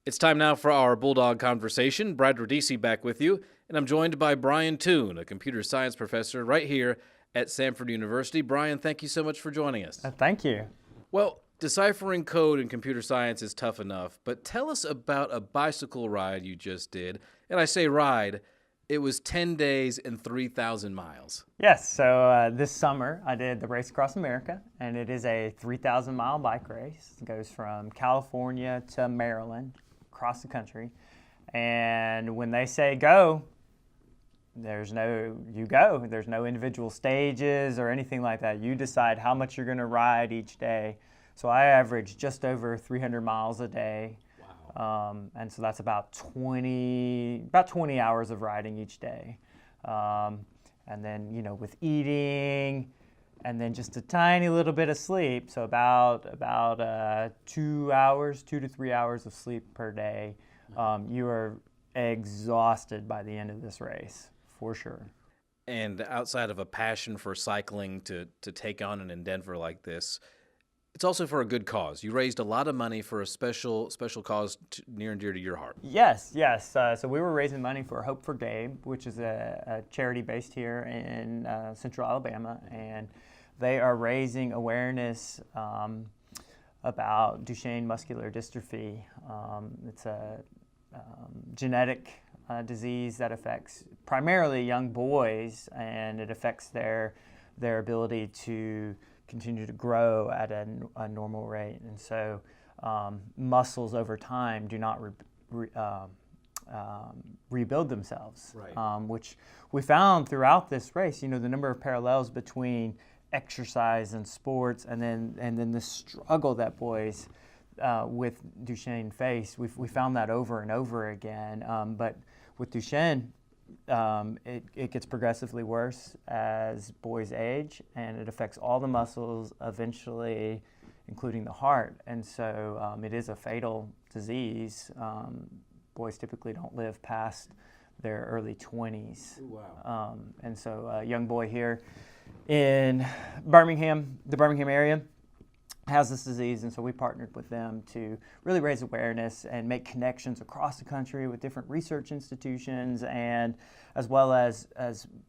It's time now for our Bulldog conversation. Brad Radice back with you, and I'm joined by Brian Toone, a computer science professor right here at Samford University. Brian, thank you so much for joining us. Thank you. Well, deciphering code in computer science is tough enough, but tell us about a bicycle ride you just did. And I say ride, it was 10 days and 3,000 miles. Yes, so this summer I did the Race Across America, and it is a 3,000-mile bike race. It goes from California to Maryland, across the country. And when they say go, you go. There's no individual stages or anything like that. You decide how much you're going to ride each day. So I average just over 300 miles a day. Wow. And so that's about 20 hours of riding each day. And then, with eating and then just a tiny little bit of sleep. So about 2 to 3 hours of sleep per day. You are exhausted by the end of this race, for sure. And outside of a passion for cycling to take on an endeavor like this, it's also for a good cause. You raised a lot of money for a special cause near and dear to your heart. Yes. So we were raising money for Hope for Gabe, which is a charity based here in Central Alabama, and they are raising awareness about Duchenne muscular dystrophy. It's a genetic disease that affects primarily young boys, and it affects their ability to continue to grow at a normal rate. And so muscles over time do not rebuild themselves, right. Which we found throughout this race. The number of parallels between exercise and sports, and then the struggle that boys with Duchenne face. We found that over and over again. But with Duchenne, it gets progressively worse as boys age, and it affects all the muscles eventually, including the heart. And so it is a fatal disease. Boys typically don't live past their early 20s. Wow. And so a young boy here in Birmingham, the Birmingham area, has this disease, and so we partnered with them to really raise awareness and make connections across the country with different research institutions, and as well as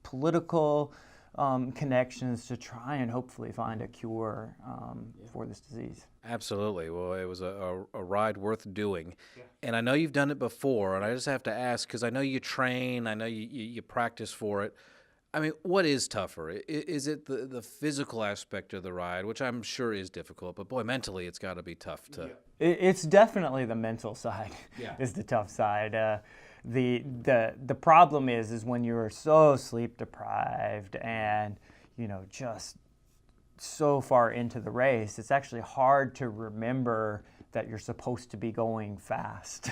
political connections to try and hopefully find a cure for this disease. Absolutely. Well, it was a ride worth doing. Yeah. And I know you've done it before, and I just have to ask, because I know you train, I know you practice for it. I mean, what is tougher? Is it the physical aspect of the ride, which I'm sure is difficult, but boy, mentally it's got to be tough to... It's definitely the mental side. Yeah. Is the tough side. The problem is when you're so sleep deprived and, just so far into the race, it's actually hard to remember that you're supposed to be going fast,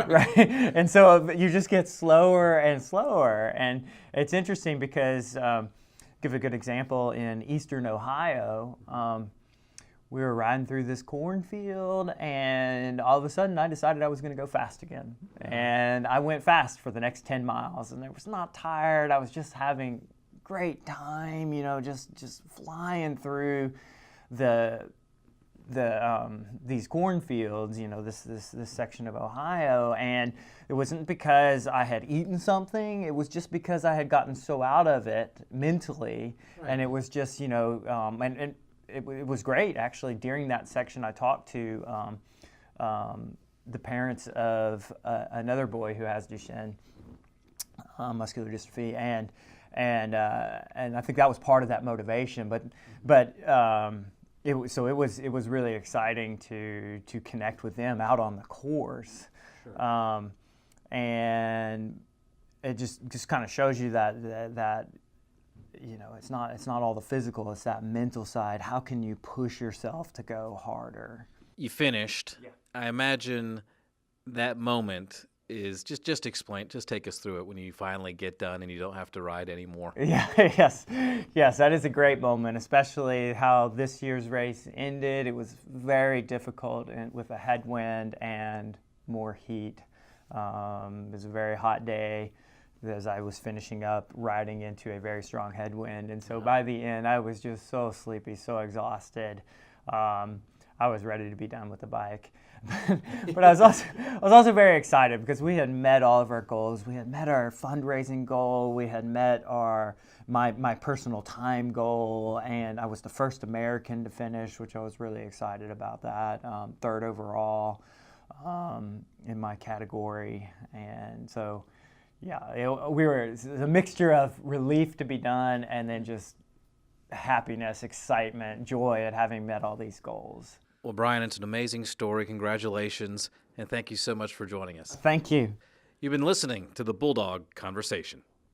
right? And so you just get slower and slower. And it's interesting because, give a good example, in eastern Ohio, we were riding through this cornfield, and all of a sudden I decided I was going to go fast again. And I went fast for the next 10 miles, and I was not tired. I was just having great time, just flying through these cornfields, this section of Ohio, and it wasn't because I had eaten something. It was just because I had gotten so out of it mentally, right. And it was just, and it was great actually. During that section, I talked to the parents of another boy who has Duchenne muscular dystrophy, and I think that was part of that motivation. But it was really exciting to connect with them out on the course. Sure. And it just kind of shows you that it's not all the physical, it's that mental side. How can you push yourself to go harder? You finished. Yeah. I imagine that moment is just take us through it when you finally get done and you don't have to ride anymore. Yeah, yes, that is a great moment, especially how this year's race ended. It was very difficult with a headwind and more heat. It was a very hot day as I was finishing up, riding into a very strong headwind, and so by the end I was just so sleepy, so exhausted. I was ready to be done with the bike. But I was also very excited because we had met all of our goals. We had met our fundraising goal. We had met my personal time goal, and I was the first American to finish, which I was really excited about that. Third overall in my category, and so yeah, it was a mixture of relief to be done and then just happiness, excitement, joy at having met all these goals. Well, Brian, it's an amazing story. Congratulations, and thank you so much for joining us. Thank you. You've been listening to the Bulldog Conversation.